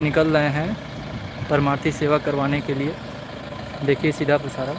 निकल रहे हैं परमार्थी सेवा करवाने के लिए। देखिए सीधा प्रसारण।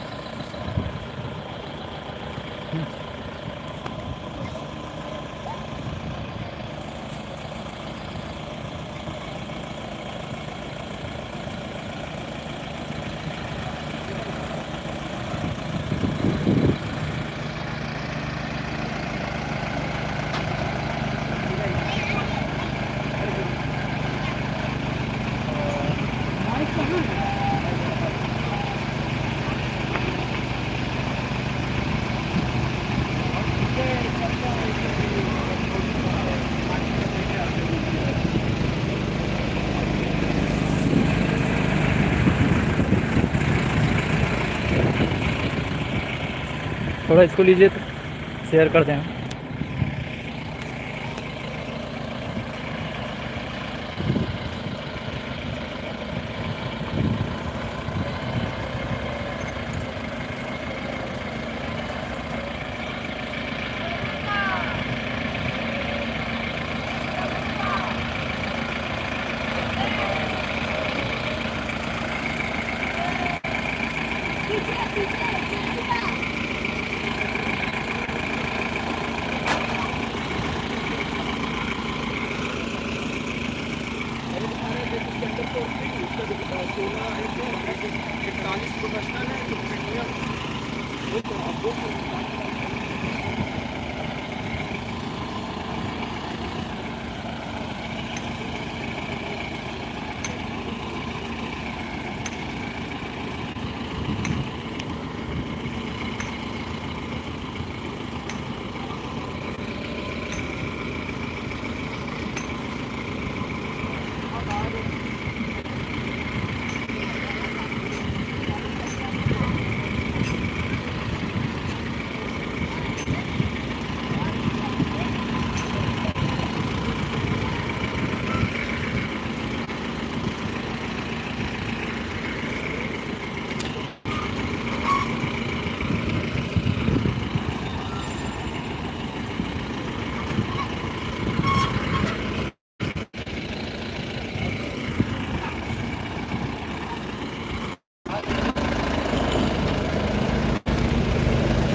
थोड़ा इसको लीजिए तो शेयर कर दें।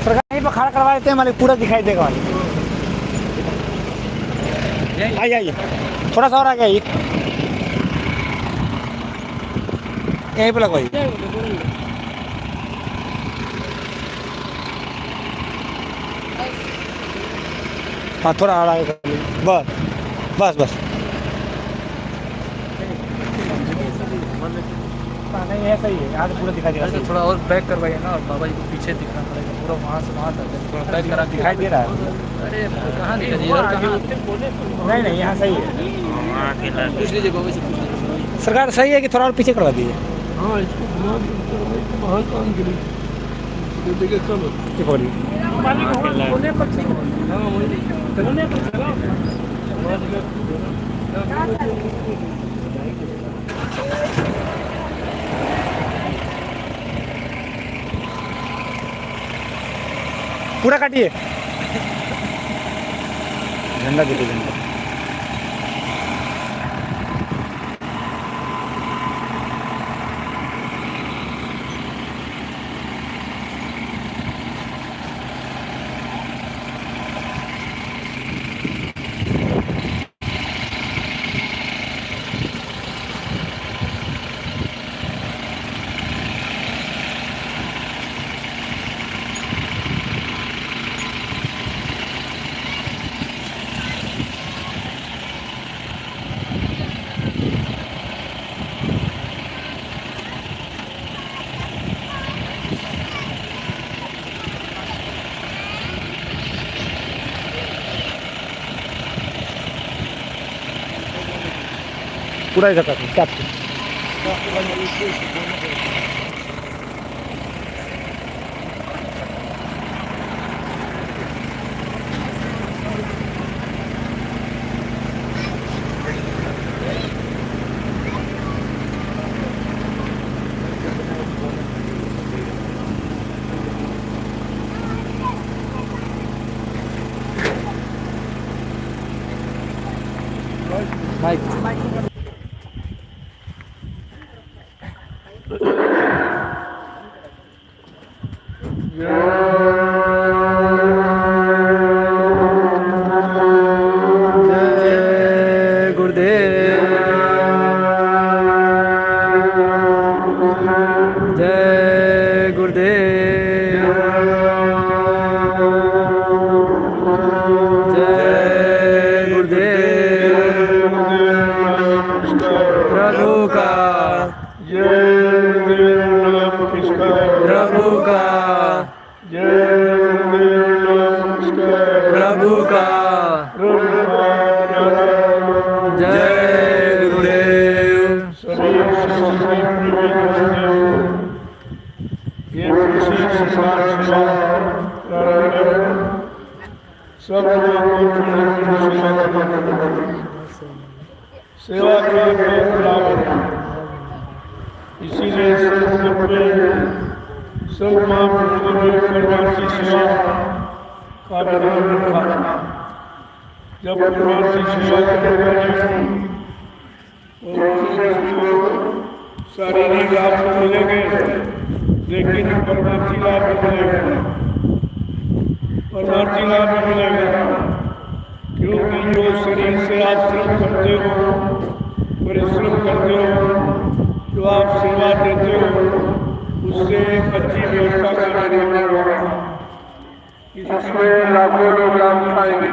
सरकार पर खड़ा करवा देते हैं, मालिक पूरा दिखाई देगा। आइए आइए, थोड़ा सा और आगे आइए, यहीं पे लगवाइए। हाँ थोड़ा और आगे कर लीजिए, बस बस बस। नहीं है, सही है, यहाँ से पूरा दिखाई देगा। थोड़ा और बैक करवाइए ना, और बाबा जी को पीछे दिखना पड़ेगा पूरा, वहाँ से वहाँ तक थोड़ा बैक करा दिखाई दे रहा है। अरे कहाँ दिखाई नहीं नहीं, यहाँ सही है। पूछ लीजिए बाबा जी, पूछ लीजिए। सरकार सही है कि थोड़ा और पीछे करवा दीजिए। हाँ, इसको घुमा वहाँ काम करी देखिए। चलो बोलिए। पूरा काटिए, झंडा देखिए, झंडा। पूरा इधर काटिए, क्या माइक जय गुरुदेव। जय गुरुदेव। जय गुरुदेव। प्रभु का प्रभु का प्रभु का जय गुरुदेव। सब सेवा के इसीलिए सब महापुरुषों ने परमार्थी सेवा का विधान रखा। जब परमार्थी सेवा करेंगे तो शारीरिक लाभ तो मिलेंगे, लेकिन परमार्थी लाभ भी मिलेगा। परमार्थी लाभ भी मिलेगा क्योंकि जो शरीर से आप श्रम करते हो, परिश्रम करते हो, जो आप सेवा देते हो, उससे एक अच्छी व्यवस्था का निर्माण होगा। इसमें लाखों लोग लाभ उठाएंगे।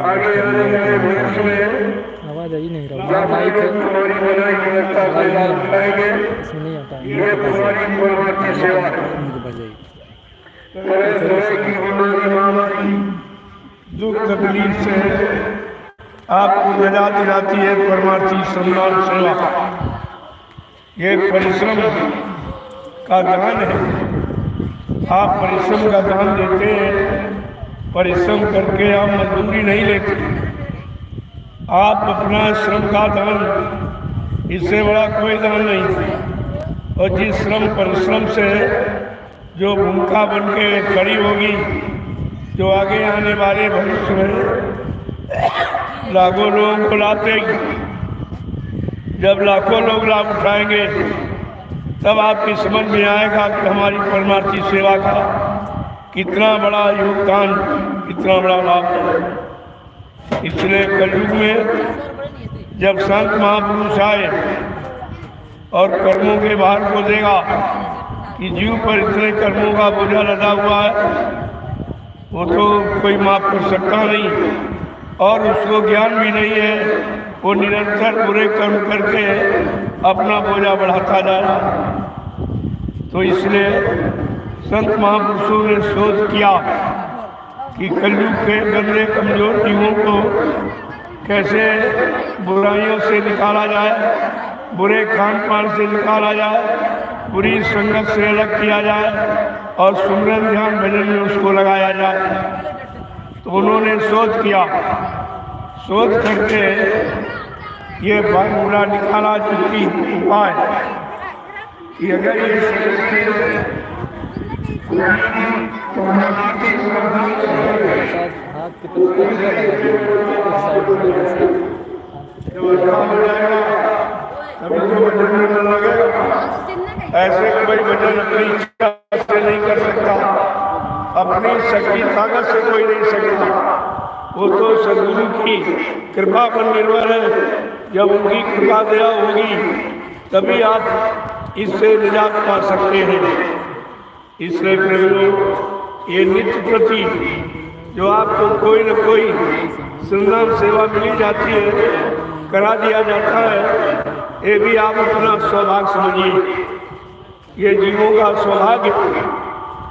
आगे आने वाले भविष्य में आवाज आई नहीं रहा माइक तुम्हारी भलाई की व्यवस्था से लाभ उठाएंगे। इसमें नहीं आता ये तुम्हारी परमार्थी सेवा है। तरह तरह की बीमारी, महामारी, दुख तकलीफ से आपको निजात दिलाती है परमार्थी सम्मान सेवा। ये परिश्रम का दान है। आप परिश्रम का दान देते हैं, परिश्रम करके आप मजदूरी नहीं लेते, आप अपना श्रम का दान, इससे बड़ा कोई दान नहीं। और जिस श्रम परिश्रम से जो भूमिका बन के खड़ी होगी, जो आगे आने वाले भविष्य में लाखों लोगों को लाभ देगी। जब लाखों लोग लाभ उठाएंगे तब आपकी समझ में आएगा कि हमारी परमार्थी सेवा का कितना बड़ा योगदान, कितना बड़ा लाभ है। इसलिए कलयुग में जब संत महापुरुष आए और कर्मों के भार को देगा कि जीव पर इतने कर्मों का बोझा लदा हुआ है, वो तो कोई माफ कर सकता नहीं, और उसको ज्ञान भी नहीं है, वो निरंतर बुरे कर्म करके अपना बोझा बढ़ाता जा रहा है। तो इसलिए संत महापुरुषों ने शोध किया कि कलयुग के गंदे कमजोर जीवों को कैसे बुराइयों से निकाला जाए, बुरे खान पान से निकाला जाए, बुरी संगत से अलग किया जाए और सुमरन ध्यान भजन में उसको लगाया जाए। तो उन्होंने शोध किया, शोध करके ये फार्मूला निकाला चुकी उपाय कि अगर ये ऐसे कोई वजन अपनी इच्छा से नहीं कर सकता, अपनी शक्ति ताकत से कोई नहीं सकता। वो तो सदगुरु की कृपा पर निर्भर है। जब उनकी कृपा दया होगी तभी आप इससे निजात पा सकते हैं। इसलिए प्रभु ये नित्य प्रति जो आपको कोई न कोई संधान सेवा मिली जाती है, करा दिया जाता है, ये भी आप अपना सौभाग्य समझिए। ये जीवों का सौभाग्य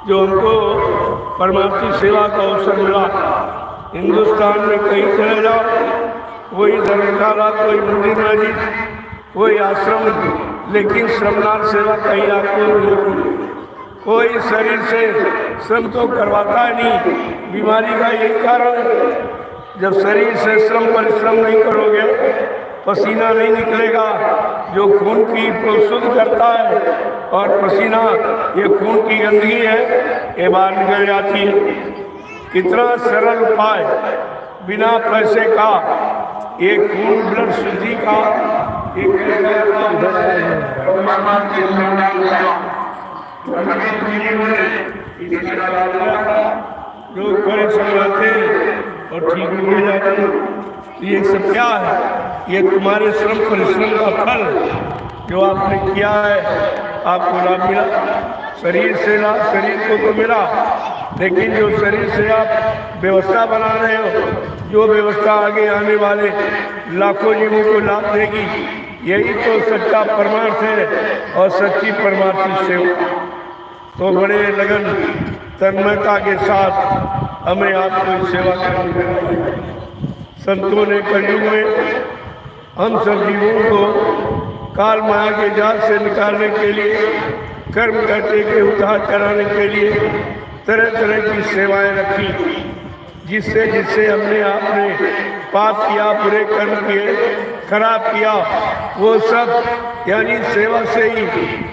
जो हमको परमार्थी सेवा का अवसर मिला। हिंदुस्तान में कहीं चले जाओ, कोई धर्मशाला, कोई मंदिर मस्जिद, कोई आश्रम, लेकिन श्रमदान सेवा कहीं आपको नहीं। कोई शरीर से श्रम तो करवाता नहीं। बीमारी का यही कारण है, जब शरीर से श्रम परिश्रम नहीं करोगे, पसीना नहीं निकलेगा जो खून की को शुद्ध करता है, और पसीना ये खून की गंदगी है, ये बाहर निकल जाती है। कितना सरल उपाय बिना पैसे का, एक खून ब्लड शुद्धि का एक ऐसा काम है परमात्मा के श्रमदान सेवा। हमें दुनिया में इसका लाभ मिला, लोग परिश्रम करते हैं और ठीक हो जाते हैं। ये सब क्या है? ये तुम्हारे श्रम परिश्रम का फल जो आपने किया है, आपको लाभ मिला। शरीर से लाभ शरीर को तो मिला, लेकिन जो शरीर से आप व्यवस्था बना रहे हो, जो व्यवस्था आगे आने वाले लाखों जीवों को लाभ देगी, यही तो सच्चा परमार्थ है और सच्ची परमार्थी सेवा। तो बड़े लगन तन्मयता के साथ हमें आपको सेवा करनी चाहिए। संतों ने कलयुग में हम सब जीवों को काल माया के जाल से निकालने के लिए, कर्म करते के उद्धार कराने के लिए तरह तरह की सेवाएं रखी, जिससे जिससे हमने आपने पाप किया, बुरे कर्म किए, खराब किया, वो सब यानी सेवा से ही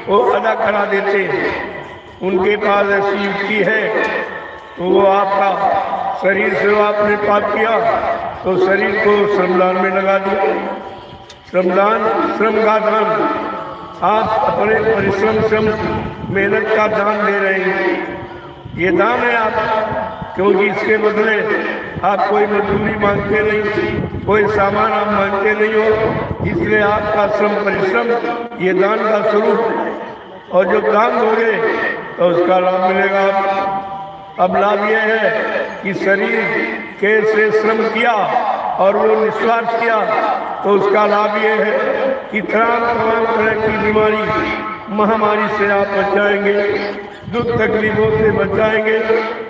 वो अदा करा देते हैं। उनके पास ऐसी युक्ति है, तो वो आपका शरीर से आपने पाप किया तो शरीर को श्रमदान में लगा दिया। श्रमदान, श्रम का दान, आप अपने परिश्रम से मेहनत का दान दे रहे हैं। ये दान है आप, क्योंकि इसके बदले आप कोई मजदूरी मांगते नहीं, कोई सामान आप मांगते नहीं हो, इसलिए आपका श्रम परिश्रम ये दान का स्वरूप है। और जो दान दोगे तो उसका लाभ मिलेगा। अब लाभ ये है कि शरीर के से श्रम किया और वो निस्वार्थ किया, तो उसका लाभ ये है कि तमाम तरह की बीमारी महामारी से आप बच जाएंगे, दुख तकलीफों से बच जाएंगे,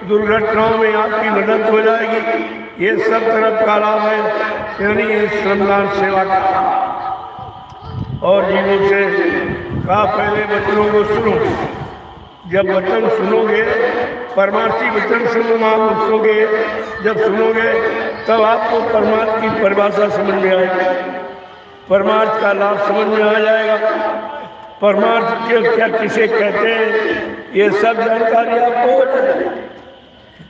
दुर्घटनाओं में आपकी मदद हो जाएगी। ये सब तरफ का लाभ है, यानी ये श्रमदान सेवा का। और जीवों से कहा पहले वचनों को सुनो। जब वचन सुनोगे, परमार्थी वचन सुनोगे, जब सुनोगे तब आपको परमार्थ की परिभाषा समझ में आएगी, परमार्थ का लाभ समझ में आ जाएगा। परमार्थ क्या किसे कहते हैं, ये सब जानकारी आपको हो जाएगी।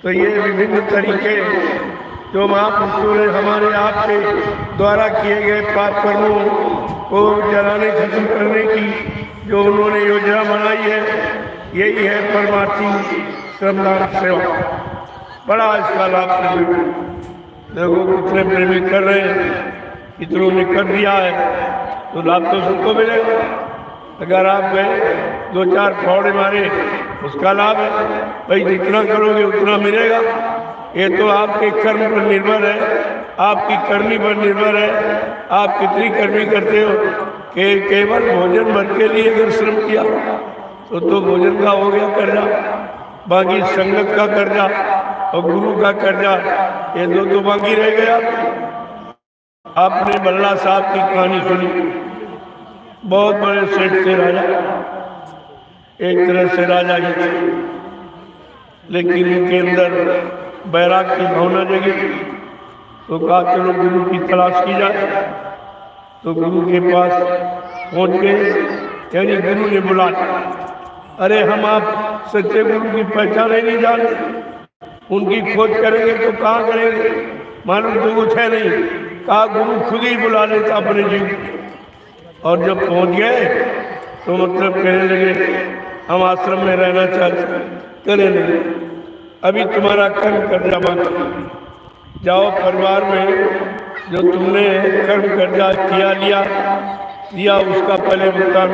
तो ये विभिन्न तरीके जो महापुरुषों ने हमारे आपके द्वारा किए गए पाप कर्मों को जलाने खत्म करने की जो उन्होंने योजना बनाई है, यही है परमार्थी श्रमदान सेवा। बड़ा इसका लाभ देखो कितने प्रेमी कर रहे हैं, कितनों ने कर दिया है, तो लाभ तो सबको मिलेगा। अगर आप गए 2-4 फौड़े मारे, उसका लाभ है भाई, जितना करोगे उतना मिलेगा। ये तो आपके कर्म पर निर्भर है, आपकी करनी पर निर्भर है, आप कितनी करनी करते हो। केवल भोजन भर के लिए अगर श्रम किया तो भोजन का हो गया कर्जा, बाकी संगत का कर्जा और गुरु का कर्जा, ये दो तो बाकी रह गया। आपने बल्ला साहब की कहानी सुनी, बहुत बड़े सेठ थे राजा, एक तरह से राजा ही थे, लेकिन उनके अंदर बैराग की भावना जगी। तो कहा चलो गुरु की तलाश की जाए। तो गुरु के पास पहुंच गए, यानी गुरु ने बुलाया। अरे हम आप सच्चे गुरु की पहचान ही नहीं जानते, उनकी खोज करेंगे तो कहाँ करेंगे, मालूम तो कुछ है नहीं। कहा गुरु खुद ही बुला लेता अपने जीव। और जब पहुंच गए तो मतलब कहने लगे हम आश्रम में रहना चाहते, चले नहीं, अभी तुम्हारा कर्म कर्जा बाकी, जाओ परिवार में जो तुमने कर्म कर्जा किया लिया उसका पहले भुगतान,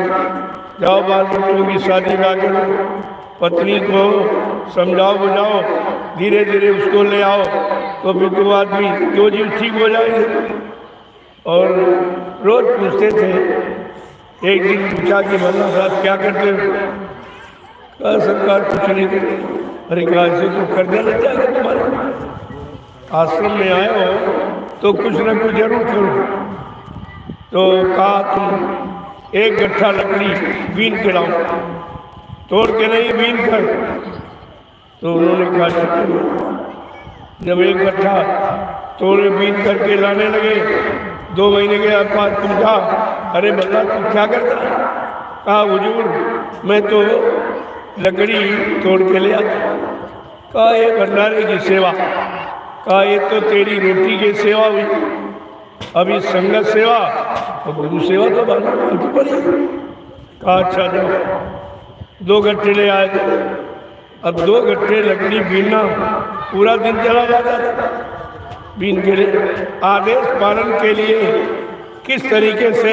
जाओ बाल बच्चों की शादी ला करो, पत्नी को समझाओ बुझाओ, धीरे धीरे उसको ले आओ, तो फिर दो आदमी दो जीव ठीक हो जाएंगे। और रोज पूछते थे। एक दिन पूछा कि भला साहब क्या करते हो? कहा सरकार कुछ नहीं करती। अरे कहा ऐसे तो कर देना चाहिए, तुम्हारे आश्रम में आए हो तो कुछ न कुछ जरूर करो। तो कहा तुम एक गट्ठा लकड़ी बीन के लाओ, तोड़ के नहीं बीन कर। तो उन्होंने कहा जब एक गट्ठा तोड़े बीन करके लाने लगे, 2 महीने के बाद तुम कहा अरे बल्ला तुम क्या करता? कहा हुजूर मैं तो लकड़ी तोड़ के ले आता। कहा ये भंडारे की सेवा, कहा ये तो तेरी रोटी की सेवा हुई। अभी संगत सेवा और गुरु सेवा तो बाकी पड़ी। कहा अच्छा जाओ। 2 गट्ठे ले आए। अब 2 गट्ठे लकड़ी बीनना पूरा दिन चला जाता था। बीन के लिए आदेश पालन के लिए किस तरीके से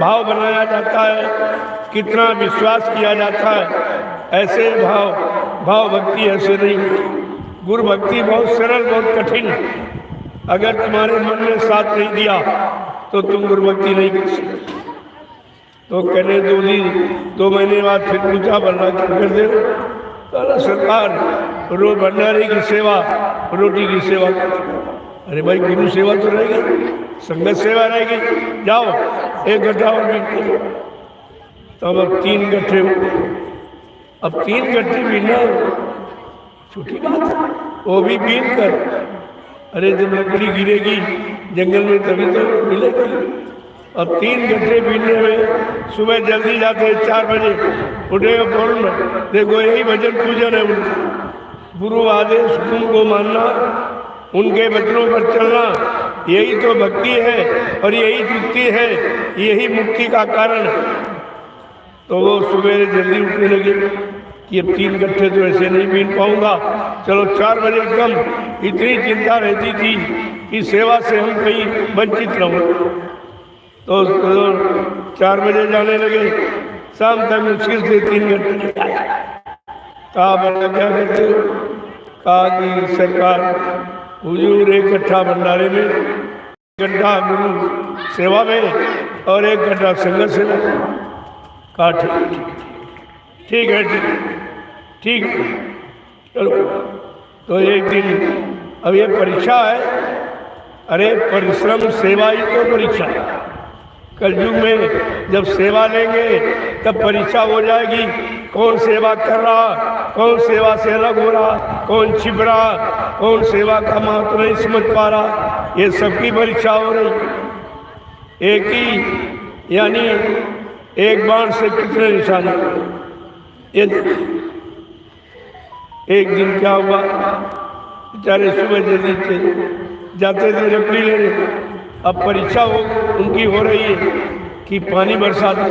भाव बनाया जाता है, कितना विश्वास किया जाता है, ऐसे भाव भक्ति ऐसे नहीं। गुरु भक्ति बहुत सरल, बहुत कठिन। अगर तुम्हारे मन ने साथ नहीं दिया तो तुम गुरु भक्ति नहीं कर सकते। तो कहने 2 महीने बाद फिर पूछा, बल्ला क्या कर दे? तो सरकार रोज भंडारे की सेवा, रोटी की सेवा। अरे भाई गुरु सेवा तो रहेगी, संगत सेवा रहेगी, जाओ 1 गट्ठा और बीन लो। तब अब 3 गट्ठे हो। अब 3 गट्ठे बीनना छोटी बात है, वो भी बीन कर। अरे जब लकड़ी गिरेगी जंगल में तभी तो मिलेगी। अब 3 गट्ठे बीनने में सुबह जल्दी जाते 4 बजे उठे फौरन। देखो यही भजन पूजन है उनका। गुरु आदेश तुमको मानना, उनके वचनों पर चलना, यही तो भक्ति है और यही तृप्ति है, यही मुक्ति का कारण है। तो वो सुबह जल्दी उठने लगे कि अब 3 गट्ठे तो ऐसे नहीं बीन पाऊंगा, चलो 4 बजे कम। इतनी चिंता रहती थी कि सेवा से हम कहीं वंचित न हो। तो 4 बजे जाने लगे, शाम तक मुश्किल से 3 गट्ठे। कहा बड़ा क्या करते हो? कहा कि सरकार हुजूर 1 गट्ठा भंडारे में, 1 गट्ठा गुरु सेवा में और 1 गट्ठा संगत सेवा। कहा ठीक है ठीक है चलो। तो एक दिन, अब ये परीक्षा है। अरे परिश्रम सेवा ही तो परीक्षा है। कलयुग में जब सेवा लेंगे तब परीक्षा हो जाएगी, कौन सेवा कर रहा, कौन सेवा से अलग हो रहा, कौन छिप रहा, कौन सेवा का महत्व नहीं समझ पा रहा। ये सबकी परीक्षा हो रही। एक ही यानी एक बाण से कितने निशाने। एक दिन क्या हुआ, बेचारे सुबह जल्दी जाते थे लकड़ी लेने। अब परीक्षा उनकी हो रही है कि पानी बरसा दो।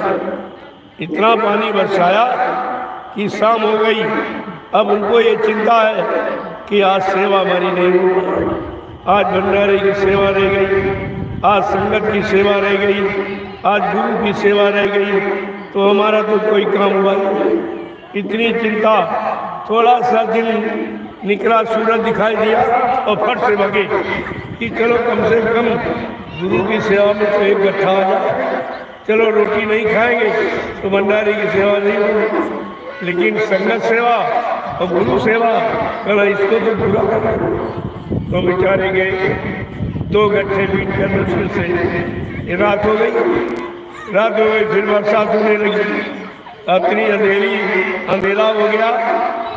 इतना पानी बरसाया कि शाम हो गई। अब उनको ये चिंता है कि आज सेवा हमारी नहीं हुई, आज भंडारे की सेवा रह गई, आज संगत की सेवा रह गई, आज गुरु की सेवा रह गई, तो हमारा तो कोई काम हुआ नहीं। इतनी चिंता। थोड़ा सा दिन निकला, सूरज दिखाई दिया और फट से भगे कि चलो कम से कम गुरु की सेवा में तो 1 गट्ठा आ जाए। चलो रोटी नहीं खाएंगे तो भंडारे की सेवा नहीं होगी, लेकिन संगत सेवा और गुरु सेवा कल इसको तो पूरा करना। तो बेचारे गए 2 गट्ठे बीन कर मुश्किल से रात हो गई। फिर बरसात होने लगी। इतनी अंधेरा हो गया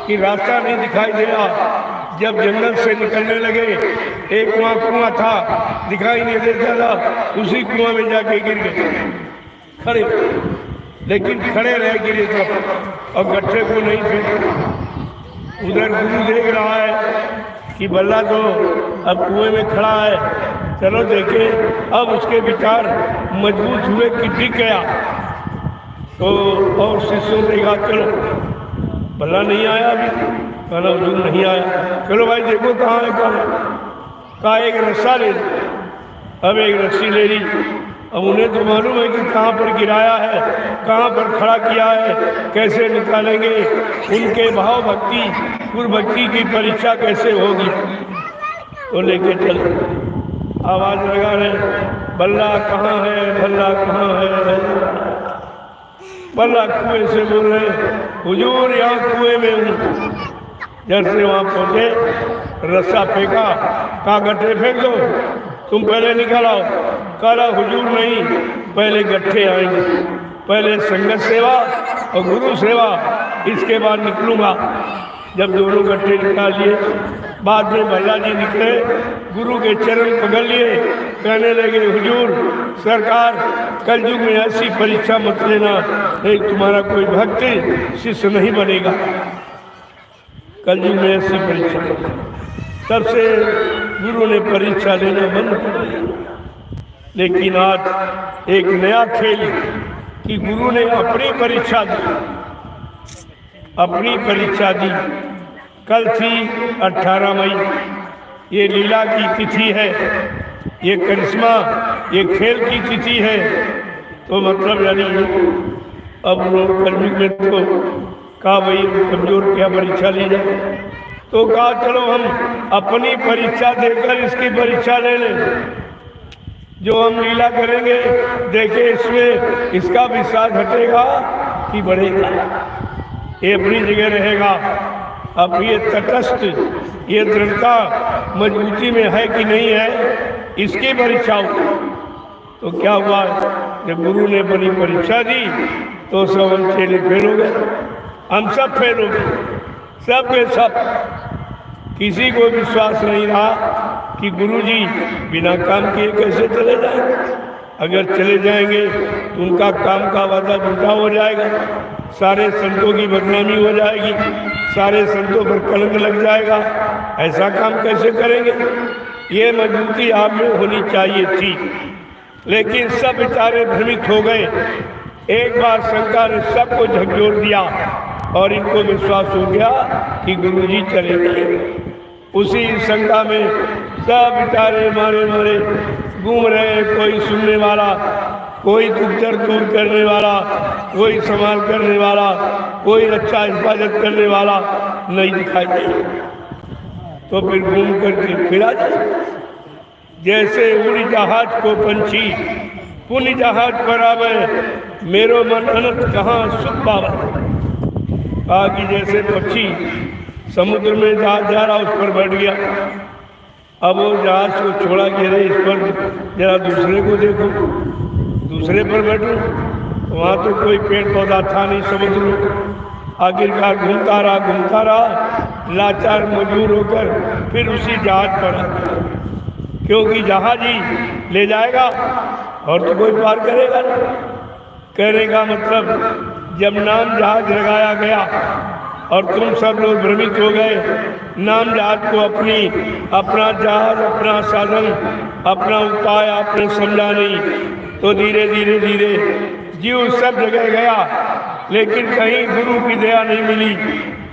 कि रास्ता नहीं दिखाई दे रहा। जब जंगल से निकलने लगे, एक वहाँ कुआं था, दिखाई नहीं देता था, उसी कुआं में जाके गिर गए खड़े। लेकिन खड़े रह गिरे सब और गट्ठे को नहीं फेंके। उधर गुरु देख रहा है कि बल्ला तो अब कुएं में खड़ा है, चलो देखे। अब उसके विचार मजबूत हुए कि टिक गया। तो और शिष्यों ने कहा चलो, बल्ला नहीं आया अभी, कहना हुजूर नहीं आया। चलो भाई देखो कहाँ है, कहाँ एक रस्सा ले ली। अब एक रस्सी ले ली। अब उन्हें तो मालूम है कि कहाँ पर गिराया है, कहाँ पर खड़ा किया है, कैसे निकालेंगे। उनके भाव भक्ति, गुरु भक्ति की परीक्षा कैसे होगी। तो लेके चल, आवाज लगा रहे, बल्ला कहाँ है, बल्ला कहाँ है। बल्ला कुएं से बोल रहे, हुजूर यहाँ कुएं में हूँ। जैसे वहाँ पहुँचे, रस्सा फेंका, कहा गट्ठे फेंक दो, तुम पहले निकल आओ। कहा हुजूर नहीं, पहले गट्ठे आएंगे, पहले संगत सेवा और गुरु सेवा, इसके बाद निकलूंगा। जब दोनों गट्ठे निकाल लिए, बाद में भल्ला जी निकले, गुरु के चरण पकड़ लिए, कहने लगे हुजूर सरकार कलयुग में ऐसी परीक्षा मत लेना, एक तुम्हारा कोई भक्त शिष्य नहीं बनेगा। कलयुग में ऐसी परीक्षा। तब से गुरु ने परीक्षा लेना बंद कर दिया। लेकिन आज एक नया खेल कि गुरु ने अपनी परीक्षा दी, अपनी परीक्षा दी। कल थी 18 मई, ये लीला की तिथि है, ये करिश्मा, ये खेल की तिथि है। तो मतलब यानी अब लोग कलयुग में तो कहा भाई कमजोर क्या परीक्षा ली जाए, तो कहा चलो हम अपनी परीक्षा देकर इसकी परीक्षा ले लें। जो हम लीला करेंगे देखे इसमें इसका विश्वास घटेगा कि बढ़ेगा, ये अपनी जगह रहेगा। अब ये तटस्थ, ये दृढ़ता मजबूती में है कि नहीं है, इसकी परीक्षा हो। तो क्या हुआ, जब गुरु ने बड़ी परीक्षा दी तो सब हम चेले फेल हो गए, हम सब फेल हो गए, सब के सब। किसी को विश्वास नहीं रहा कि गुरुजी बिना काम किए कैसे चले जाएंगे। अगर चले जाएंगे तो उनका काम का वादा झूठा हो जाएगा, सारे संतों की बदनामी हो जाएगी, सारे संतों पर कलंक लग जाएगा। ऐसा काम कैसे करेंगे? ये मजबूती आप में होनी चाहिए थी, लेकिन सब बेचारे भ्रमित हो गए। एक बार शंका ने सबको झकझोर दिया और इनको विश्वास हो गया कि गुरुजी चले गए। उसी शंका में सब बेचारे मारे मारे घूम रहे, कोई सुनने वाला, कोई दुर्दर दूर करने वाला, कोई संभाल करने वाला, कोई रक्षा हिफाजत करने वाला नहीं दिखाई दे। तो फिर घूम करके फिर आ जाए, जैसे उड़ी जहाज को पंछी पुण्य जहाज पर आवे, मेरो मन अनंत कहाँ सुख पावे। कहा कि जैसे पक्षी समुद्र में जहाज जा रहा, उस पर बैठ गया, अब वो जहाज को छोड़ा कि अरे इस पर जरा दूसरे को देखो, दूसरे पर बैठो। वहाँ तो कोई पेड़ पौधा था नहीं समुद्र में। आखिरकार घूमता रहा, लाचार मजबूर होकर फिर उसी जहाज पर, क्योंकि जहाज ही ले जाएगा और तो कोई पार करेगा नहीं। कहने का मतलब जब नाम जहाज लगाया गया और तुम सब लोग भ्रमित हो गए, नाम जहाज को अपना जहाज, अपना साधन, अपना उपाय आपने समझा नहीं, तो धीरे धीरे धीरे जीव सब जगह गया, लेकिन कहीं गुरु की दया नहीं मिली।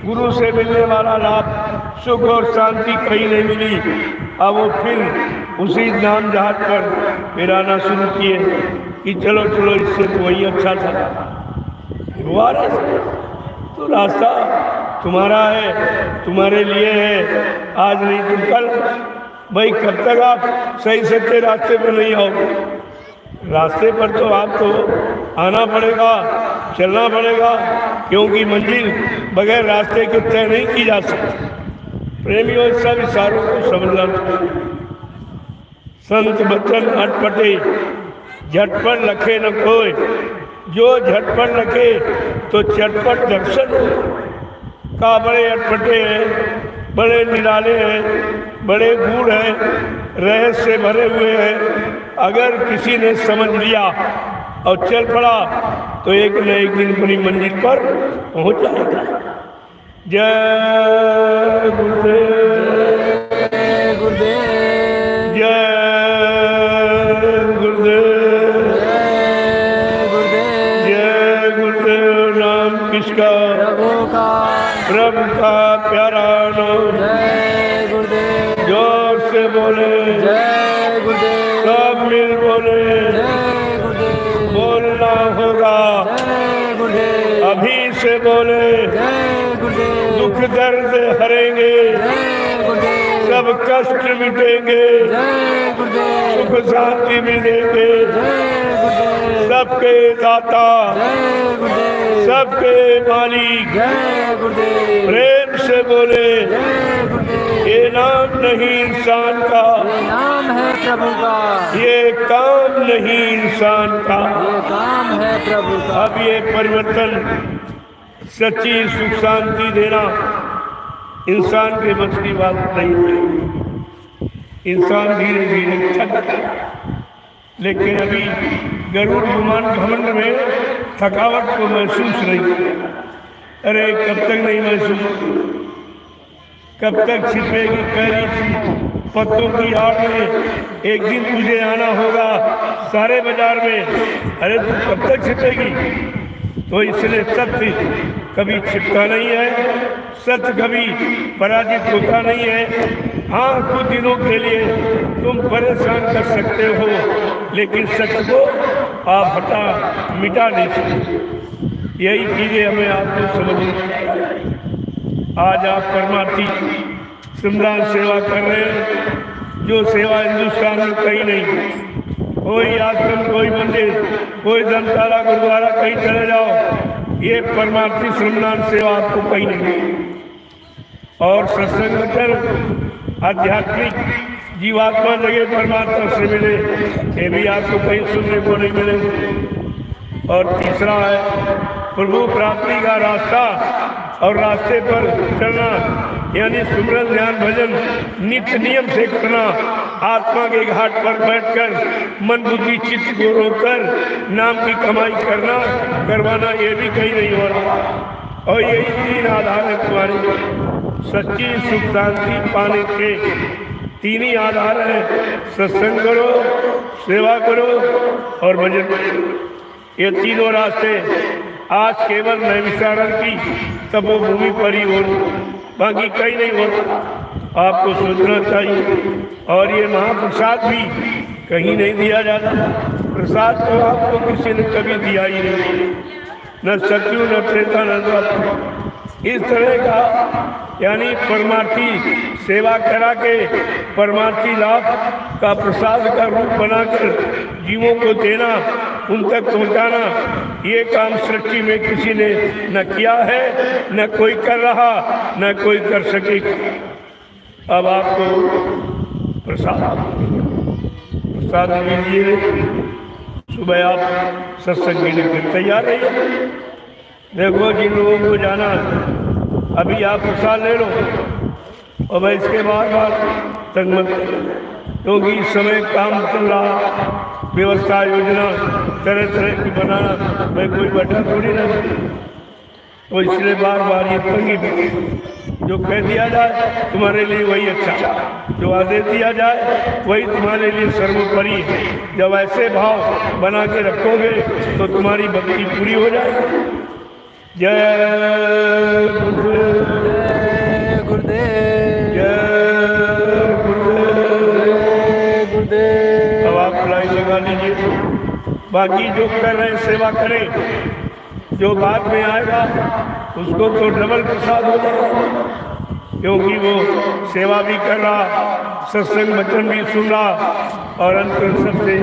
गुरु से मिलने वाला लाभ, सुख और शांति कहीं नहीं मिली। अब वो फिर उसी नाम जहाज पर फिर आना शुरू किए कि चलो चलो इससे तो वही अच्छा था। हुआ तो रास्ता तुम्हारा है, तुम्हारे लिए है, आज नहीं तो कल। भाई कब तक आप सही सच्चे रास्ते पर नहीं आओगे? रास्ते पर तो आपको आना पड़ेगा, चलना पड़ेगा, क्योंकि मंजिल बगैर रास्ते के तय नहीं की जा सकती। प्रेमियों, सब इशारों को समझना चाहिए। संत बचन अटपटे, झटपट लखे न कोई, जो झटपट लखे तो चटपट दर्शन हो। का बड़े अटपटे हैं, बड़े निराले हैं, बड़े गूढ़ हैं, रहस्य भरे हुए हैं। अगर किसी ने समझ लिया और चल पड़ा तो एक न एक दिन अपनी मंजिल पर पहुंच जाएगा। जय गुरुदेव, जय गुरुदेव, जय गुरुदेव, जय गुरुदेव। नाम किसका? प्रभु का प्यारा नाम। जय गुरुदेव। जोर से बोले जय गुरुदेव। सब मिल बोले जय गुरुदेव। बोलना होगा जय गुरुदेव। अभी से बोले, जय गुरुदेव। दुख दर्द हरेंगे, जय गुरुदेव। सब कष्ट मिटेंगे, जय गुरुदेव। सुख शांति मिलेंगे। जय गुरुदेव। सबके दाता, जय गुरुदेव। सबके मालिक, जय गुरुदेव। प्रेम से बोले जय गुरुदेव। ये नाम नहीं इंसान का, ये नाम है प्रभु का, ये काम नहीं इंसान का। ये काम है प्रभु का। अब ये परिवर्तन, सच्ची सुख शांति देना इंसान के बस की बात नहीं है। इंसान धीरे धीरे थक गया, लेकिन अभी गरुड़ विमान घमंड में थकावट को महसूस नहीं किया। अरे कब तक नहीं महसूस, कब तक छिपेगी कह रही थी पत्तों की आड़ में एक दिन तुझे आना होगा सारे बाजार में। अरे तू कब तक छिपेगी? तो इसलिए सत्य कभी छिपता नहीं है, सत्य कभी पराजित होता नहीं है। हाँ, कुछ दिनों के लिए तुम परेशान कर सकते हो, लेकिन सत्य को आप मिटा नहीं सकते। यही चीजें हमें आपको समझनी चाहिए। आज आप परमार्थी श्रमदान सेवा कर रहे हैं, जो सेवा हिंदुस्तान में कहीं नहीं। कोई आश्रम, कोई मंदिर, कोई धर्मशाला, गुरुद्वारा, कहीं चले जाओ, ये परमार्थी श्रमदान सेवा आपको कहीं नहीं। और सत्संग आध्यात्मिक जीवात्मा जगह परमात्मा से मिले, ये भी आपको कहीं सुनने को नहीं मिले। और तीसरा है प्रभु प्राप्ति का रास्ता, और रास्ते पर चलना यानी सुमरन ध्यान भजन नित्य नियम से करना। आत्मा के घाट पर बैठकर मन बुद्धि चित्त को रोककर नाम की कमाई करवाना, ये भी कहीं नहीं हो रहा। और यही तीन आधार है तुम्हारे सच्ची सुख शांति पाने के। तीन ही आधार है, सत्संग करो, सेवा करो और भजन करो। ये तीनों रास्ते आज केवल नैमिषारण्य की तपोभूमि पर ही हो, बाकी कहीं नहीं हो। आपको सोचना चाहिए। और ये महाप्रसाद भी कहीं नहीं दिया जाता। प्रसाद तो आपको किसी ने कभी दिया ही नहीं, न सत्यु न त्रेता न द्वापर। इस तरह का यानी परमार्थी सेवा करा के परमार्थी लाभ का प्रसाद का रूप बनाकर जीवों को देना, उन तक पहुंचाना, ये काम सृष्टि में किसी ने न किया है, न कोई कर रहा, न कोई कर सकेगा। अब आपको प्रसाद लीजिए। सुबह आप सत्संग के लिए तैयार रहिए। देखो जिन लोगों को जाना, अभी आप प्रसाद ले लो और मैं इसके बाद तंग मत, क्योंकि इस समय काम चल रहा, व्यवस्था योजना तरह तरह की बनाना, मैं कोई बैठा थोड़ी ना। तो इसलिए बार बार ये तंगी जो कह दिया जाए तुम्हारे लिए वही अच्छा, जो आदेश दिया जाए वही तुम्हारे लिए सर्वोपरि है। जब ऐसे भाव बना के रखोगे तो तुम्हारी भक्ति पूरी हो जाएगी। जय गुरुदेव, जय गुरुदेव, जय गुरुदेव। अब आप लाइन लगा लीजिए। बाकी जो कर रहे हैं सेवा करें, जो बाद में आएगा उसको तो डबल प्रसाद हो जाएगा, क्योंकि वो सेवा भी कर रहा, सत्संग वचन भी सुन रहा और अंत सबसे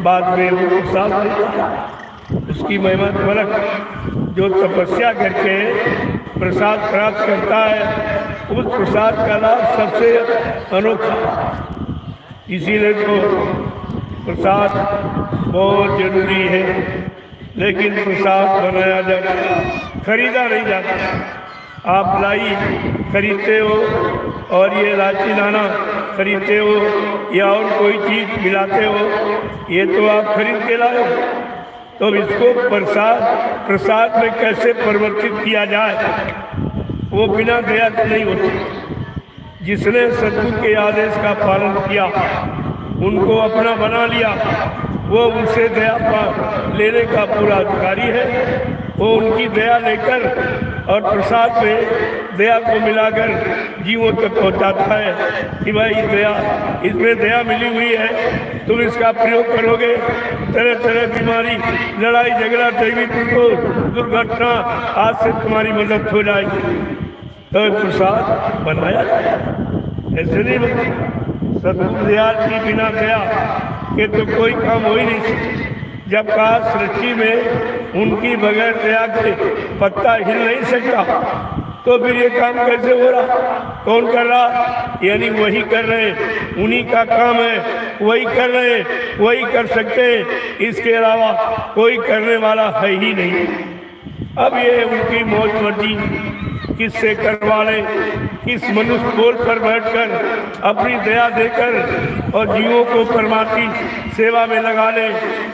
बाद में वो प्रसाद देता। उसकी महिमा फलक जो तपस्या करके प्रसाद प्राप्त करता है, उस प्रसाद का लाभ सबसे अनोखा। इसीलिए तो प्रसाद बहुत जरूरी है, लेकिन प्रसाद बनाया जाता है, खरीदा नहीं जाता। आप लाई खरीदते हो और ये इलायची दाना खरीदते हो या और कोई चीज़ मिलाते हो, ये तो आप खरीद के लाए हो। तो इसको प्रसाद में कैसे परिवर्तित किया जाए, वो बिना दया के नहीं होती। जिसने सद्गुरु के आदेश का पालन किया, उनको अपना बना लिया, वो उनसे दया लेने का पूरा अधिकारी है। वो उनकी दया लेकर और प्रसाद में दया को मिलाकर जीवों तक पहुंचाता है कि भाई दया, इसमें दया मिली हुई है, तुम इसका प्रयोग करोगे, तरह तरह बीमारी, लड़ाई झगड़ा, दैवी दुर्घटना आज से तुम्हारी मदद हो जाएगी। तो प्रसाद बनाया जाए, ऐसे नहीं बनती। सद्गुरु दयाल की बिना दया के तो कोई काम हो ही नहीं सकता। जब कहा सृष्टि में उनकी बगैर दया के पत्ता हिल नहीं सकता, तो फिर ये काम कैसे हो रहा? कौन कर रहा? यानी वही कर रहे, उन्हीं का काम है, वही कर रहे, वही कर सकते हैं, इसके अलावा कोई करने वाला है ही नहीं। अब ये उनकी मौज मर्जी किससे करवा लें, किस मनुष्य बोल पर बैठकर अपनी दया देकर और जीवों को परमार्थी सेवा में लगा ले,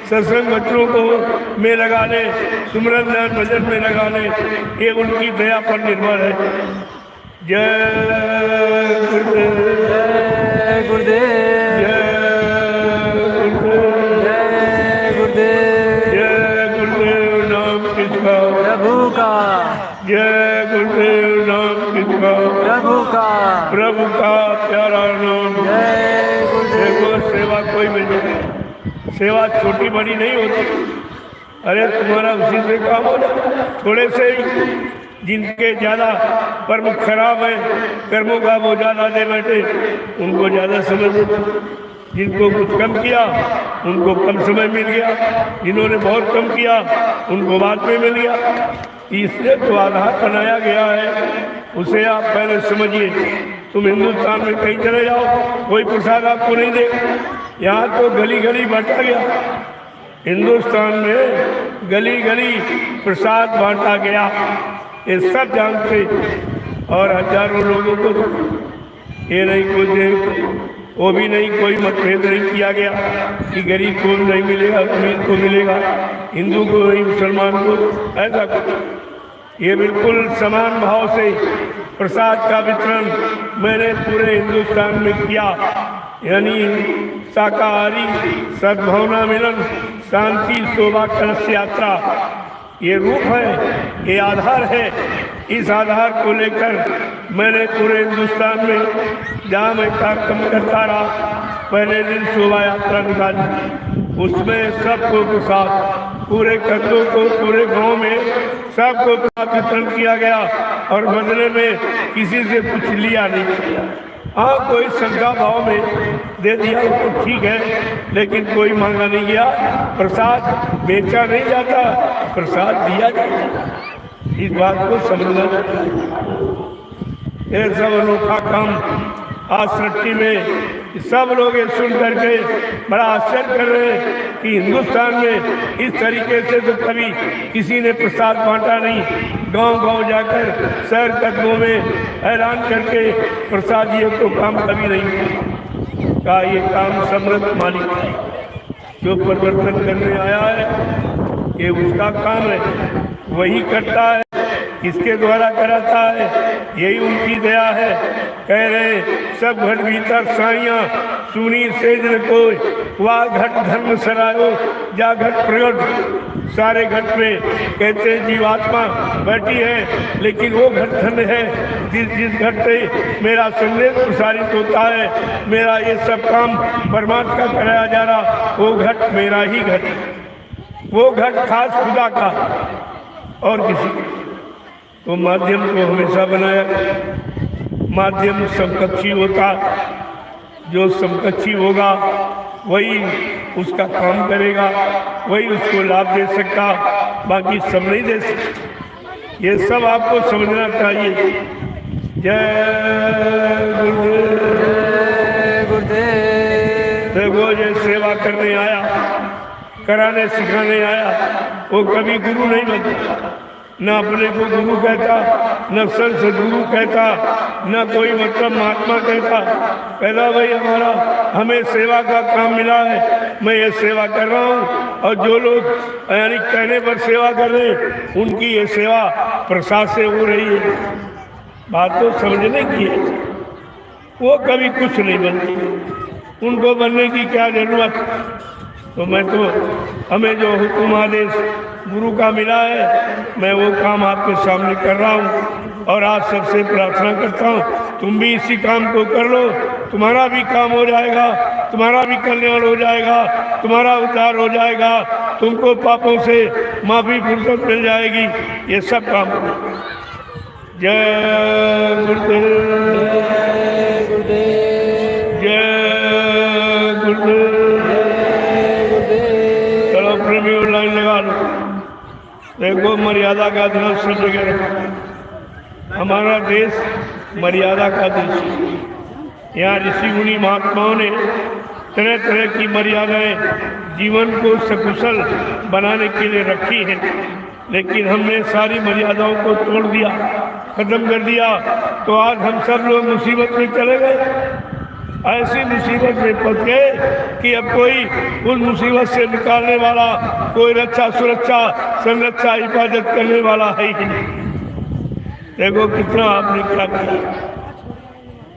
सत्संग बच्चों को में लगा ले, सुमरन ध्यान भजन में लगा ले, ये उनकी दया पर निर्भर है। जय गुरुदेव। गुरुदेव जय गुरुदेव जय गुरुदेव जय गुरुदेव नाम किसका प्रभु का जय गुरुदेव नाम किसका प्रभु का प्रभु का प्यारा नाम। जय गुरुदेव देखो सेवा कोई मिल जाए, सेवा छोटी बड़ी नहीं होती। अरे तुम्हारा उसी से काम हो जाए, थोड़े से ही। जिनके ज्यादा कर्म खराब है, कर्मों का वो ज्यादा दे बैठे, उनको ज्यादा समझ। जिनको कुछ कम किया उनको कम समय मिल गया, जिन्होंने बहुत कम किया उनको बाद में मिल गया। इसलिए तो आधार बनाया गया है, उसे आप पहले समझिए। तुम हिंदुस्तान में कहीं चले जाओ, कोई प्रसाद आपको नहीं देगा। यहाँ तो गली गली बांटा गया, हिंदुस्तान में गली गली प्रसाद बांटा गया, ये सब जानते। और हजारों लोगों को ये नहीं कुछ, वो भी नहीं, कोई मतभेद नहीं किया गया कि गरीब को नहीं मिलेगा, अमीर को मिलेगा, हिंदू को नहीं, मुसलमान को, ऐसा कुछ। ये बिल्कुल समान भाव से प्रसाद का वितरण मैंने पूरे हिंदुस्तान में किया। यानी शाकाहारी सद्भावना मिलन शांति शोभा कलश यात्रा, ये रूप है, ये आधार है। इस आधार को लेकर मैंने पूरे हिंदुस्तान में जहाँ मैं कार्यक्रम करता रहा, पहले दिन शोभा यात्रा निकाली, उसमें सबको प्रसाद, पूरे कस्बों को, पूरे गांव में सबको प्रसाद वितरण किया गया और बदले में किसी से कुछ लिया नहीं। हाँ, कोई श्रद्धा भाव में दे दिया तो ठीक है, लेकिन कोई मांगा नहीं गया। प्रसाद बेचा नहीं जाता, प्रसाद दिया जाता। इस बात को समझना चाहिए। ये सब अनोखा काम आज सृष्टि में सब लोग ये सुन करके बड़ा आश्चर्य कर रहे हैं कि हिंदुस्तान में इस तरीके से तो कभी किसी ने प्रसाद बांटा नहीं। गांव-गांव जाकर शहर कस्बों में ऐलान करके प्रसादियों को काम कभी नहीं का। ये काम समृद्ध मालिक जो परिवर्तन करने आया है, ये उसका काम है, वही करता है, इसके द्वारा कराता है, यही उनकी दया है। कह रहे सब घट भीतर साइयाँ सुनी सेज न कोई, वह घट धर्म सरायो जा घट प्रगट। सारे घट में कहते जीवात्मा बैठी है, लेकिन वो घट धन्य है जिस घट से मेरा संदेश प्रसारित होता है, मेरा ये सब काम परमात्मा का कराया जा रहा, वो घट मेरा ही घट, वो घट खास खुदा का और किसी। तो माध्यम को हमेशा बनाया, माध्यम समकक्षी होता, जो समकक्षी होगा वही उसका काम करेगा, वही उसको लाभ दे सकता, बाकी सब नहीं दे सकते। ये सब आपको समझना चाहिए। जय गुरुदेव। देखो, ये सेवा करने आया, कराने सिखाने आया, वो कभी गुरु नहीं बनता, न अपने को गुरु कहता, न संत गुरु कहता, न कोई मतलब महात्मा कहता। कहता भाई हमारा, हमें सेवा का काम मिला है, मैं ये सेवा कर रहा हूँ। और जो लोग यानी कहने पर सेवा कर रहे हैं, उनकी ये सेवा प्रसाद से हो रही है। बात तो समझने की है। वो कभी कुछ नहीं बनती, उनको बनने की क्या जरूरत। तो मैं तो, हमें जो हुक्म आदेश गुरु का मिला है, मैं वो काम आपके सामने कर रहा हूँ। और आज सबसे प्रार्थना करता हूँ, तुम भी इसी काम को कर लो, तुम्हारा भी काम हो जाएगा, तुम्हारा भी कल्याण हो जाएगा, तुम्हारा उद्धार हो जाएगा, तुमको पापों से माफी फुर्सत मिल जाएगी। ये सब काम हो। जय गुरुदेव, जय गुरुदेव। चलो प्रेमी लाइन लगा लो। देखो, मर्यादा का ध्यान सब जगह रखो। हमारा देश मर्यादा का देश है। यहाँ ऋषि मुनि महात्माओं ने तरह तरह की मर्यादाएं जीवन को सकुशल बनाने के लिए रखी हैं, लेकिन हमने सारी मर्यादाओं को तोड़ दिया, खत्म कर दिया। तो आज हम सब लोग मुसीबत में चले गए, ऐसी मुसीबत में फंस गए कि अब कोई उस मुसीबत से निकालने वाला, कोई रक्षा सुरक्षा संरक्षा हिफाजत करने वाला है ही नहीं। देखो कितना आपने क्या किया।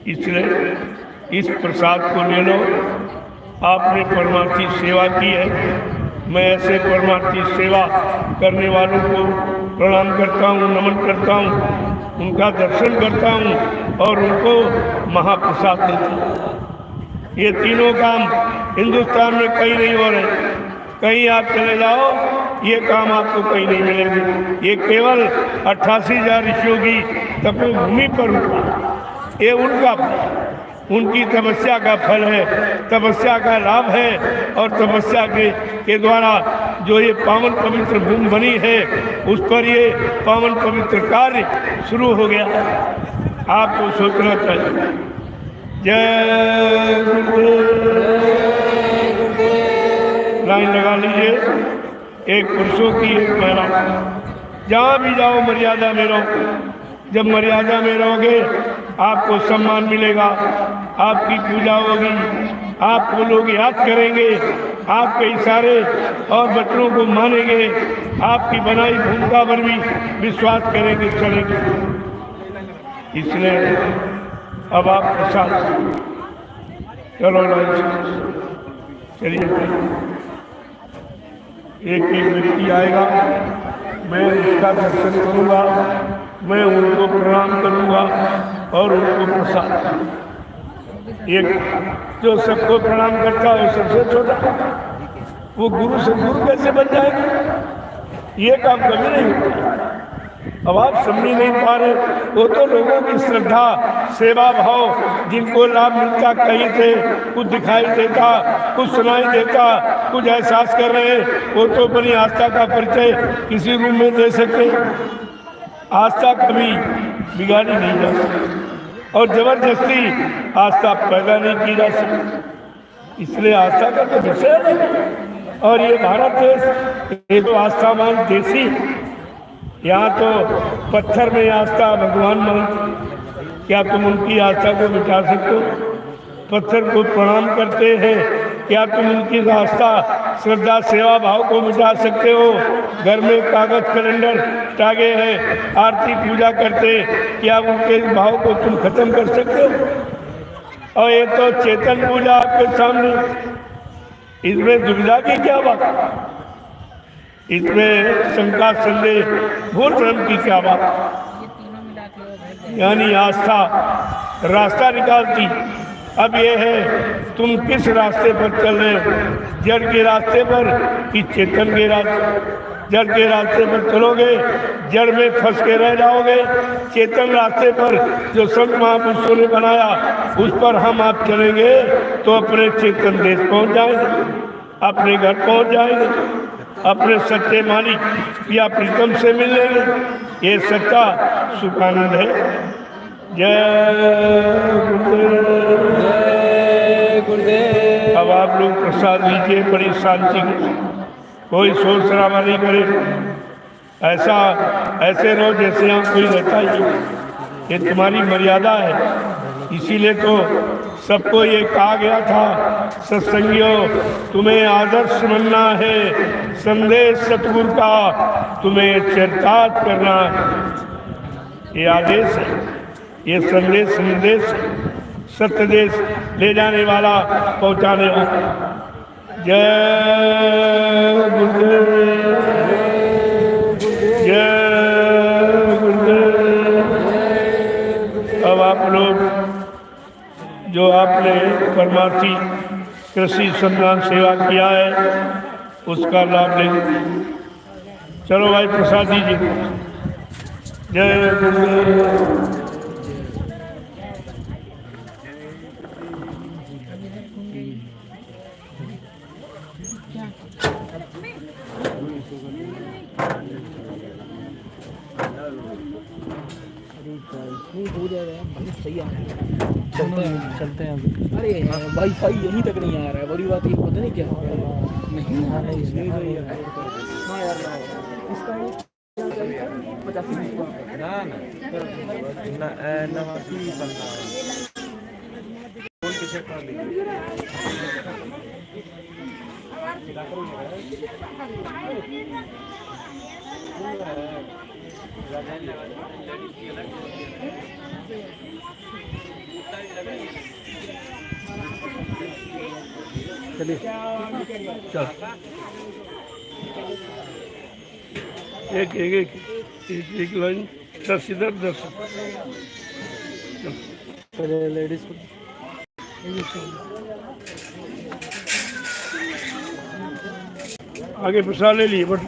इसलिए इस प्रसाद को ले लो। आपने परमार्थी सेवा की है। मैं ऐसे परमार्थी सेवा करने वालों को प्रणाम करता हूँ, नमन करता हूँ, उनका दर्शन करता हूँ और उनको महाप्रसाद देता हूँ। ये तीनों काम हिंदुस्तान में कहीं नहीं हो रहे। कहीं आप चले जाओ, ये काम आपको कहीं नहीं मिलेंगे। ये केवल 88,000 ऋषियों की तपोभूमि पर हुआ। ये उनकी तपस्या का फल है, तपस्या का लाभ है। और तपस्या के द्वारा जो ये पावन पवित्र भूमि बनी है, उस पर ये पावन पवित्र कार्य शुरू हो गया। आपको सोचना चाहिए। जय गुरुदेव। लाइन लगा लीजिए। एक पुरुषों की, एक महिला। जहाँ भी जाओ मर्यादा में रहो। जब मर्यादा में रहोगे आपको सम्मान मिलेगा, आपकी पूजा होगी, आपको लोग याद करेंगे, आपके इशारे और बच्चों को मानेंगे, आपकी बनाई भूमिका पर भी विश्वास करेंगे, चलेंगे। इसलिए अब आप प्रसाद चलो चलिए। एक एक व्यक्ति आएगा, मैं उसका दर्शन करूँगा, मैं उनको प्रणाम करूँगा और उनको प्रसाद। एक जो सबको प्रणाम करता है सबसे छोटा, वो गुरु से गुरु कैसे बन जाएगा? ये काम कभी नहीं होता। अब आप समझ नहीं पा रहे। वो तो लोगों की श्रद्धा, सेवा भाव, जिनको लाभ मिलता कहीं से, कुछ दिखाई देता, कुछ सुनाई देता, कुछ एहसास कर रहे, वो तो अपनी आस्था का परिचय किसी रूम में दे सकते। आस्था कभी बिगाड़ी नहीं जा सकती और जबरदस्ती आस्था पैदा नहीं की जा सकती। इसलिए आस्था का तो विषय है। और ये भारत देश, ये तो आस्थावान देश ही। यहाँ तो पत्थर में आस्था भगवान मानते। क्या तुम उनकी आस्था को मिटा सकते हो? पत्थर को प्रणाम करते हैं, क्या तुम उनकी आस्था, श्रद्धा, सेवा भाव को मिटा सकते हो? घर में कागज कैलेंडर टांगे हैं, आरती पूजा करते, क्या उनके भाव को तुम खत्म कर सकते हो? और ये तो चेतन पूजा आपके सामने, इसमें दुविधा की क्या बात? इसमें शंका संदेह भूल भ्रम की क्या बात? यानी आस्था रास्ता निकालती। अब ये है तुम किस रास्ते पर चल रहे हो, जड़ के रास्ते पर कि चेतन के रास्ते? जड़ के रास्ते पर चलोगे जड़ में फंस के रह जाओगे। चेतन रास्ते पर जो संत महापुरुषों ने बनाया उस पर हम आप चलेंगे तो अपने चेतन देश पहुंच जाएंगे, अपने घर पहुंच जाएंगे, अपने सच्चे मालिक या प्रीतम से मिल लेंगे। ये सच्चा सुखानंद है। जय गुरुदेव। अब आप लोग प्रसाद लीजिए बड़ी शांति से, कोई शोर शराबा नहीं करे। ऐसे रहो जैसे यहाँ कोई रहता ही। ये तुम्हारी मर्यादा है। इसीलिए तो सबको ये कहा गया था, सत्संगियों तुम्हें आदर्श बनना है, संदेश सतगुरु का तुम्हें चरितार्थ करना है। ये आदेश है, ये संदेश निर्देश, सत्य देश ले जाने वाला, पहुंचाने वाला। जय गुरुदेव, जय गुरुदेव। अब आप लोग जो आपने परमार्थी कृषि संधान सेवा किया है उसका लाभ लेंगे। चलो भाई प्रसाद दीजिए। जय गुरुदेव। चलते हैं अभी। अरे वाईफाई यहीं तक नहीं आ रहा है, बड़ी बात ये पता नहीं क्या नहीं आ रहा है इसमें। हाँ यार इसका 50 चलिए चल एक एक एक एक एक लाइन 10 इधर 10 पहले लेडीज को आगे प्रसाद ले लिए बट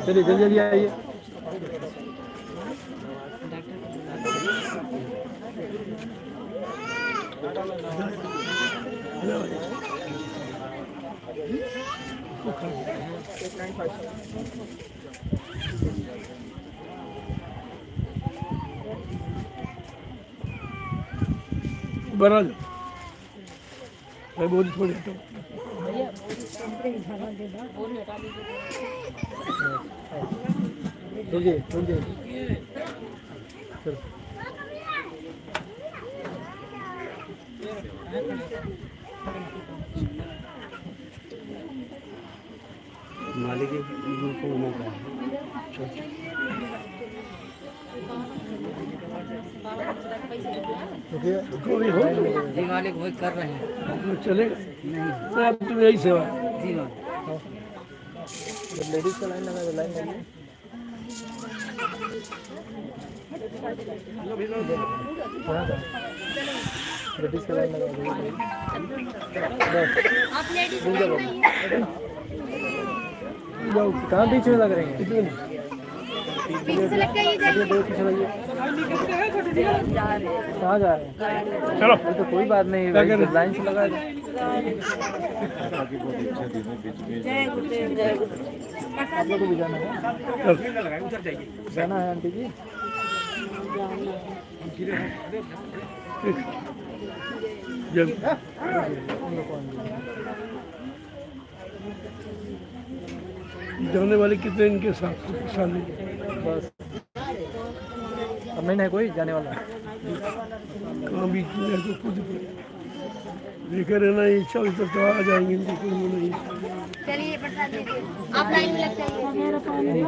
चलिए जल्दी जल्दी आइए। बना जाओ मैं बोल थोड़ी हटो चलिए चलिए चलो मालिक को कोई हो जी मालिक वही कर रहे हैं। तो चलेगा नहीं अब तो यही सेवा है। जी मालिक लेडीज का लाइन लगा दो लाइन लगी लेडीज का लाइन लगा दो कहाँ बीच में लग रही है इतने दो पीछे लगिए कहाँ जा रहे हैं चलो तो कोई बात नहीं क्या करें? लाइन से लगा दो आप लोग को भी जाना है जाना है आंटी जी जब जाने वाले कितने इनके साथ प्रसाद ले बस अब नहीं है कोई जाने वाला कहाँ बीच में है तो खुद लेकर रहना ये 40 तक तो आ जाएंगे इनके नहीं चलिए प्रसाद दीजिए आप लाइन में लग जाइए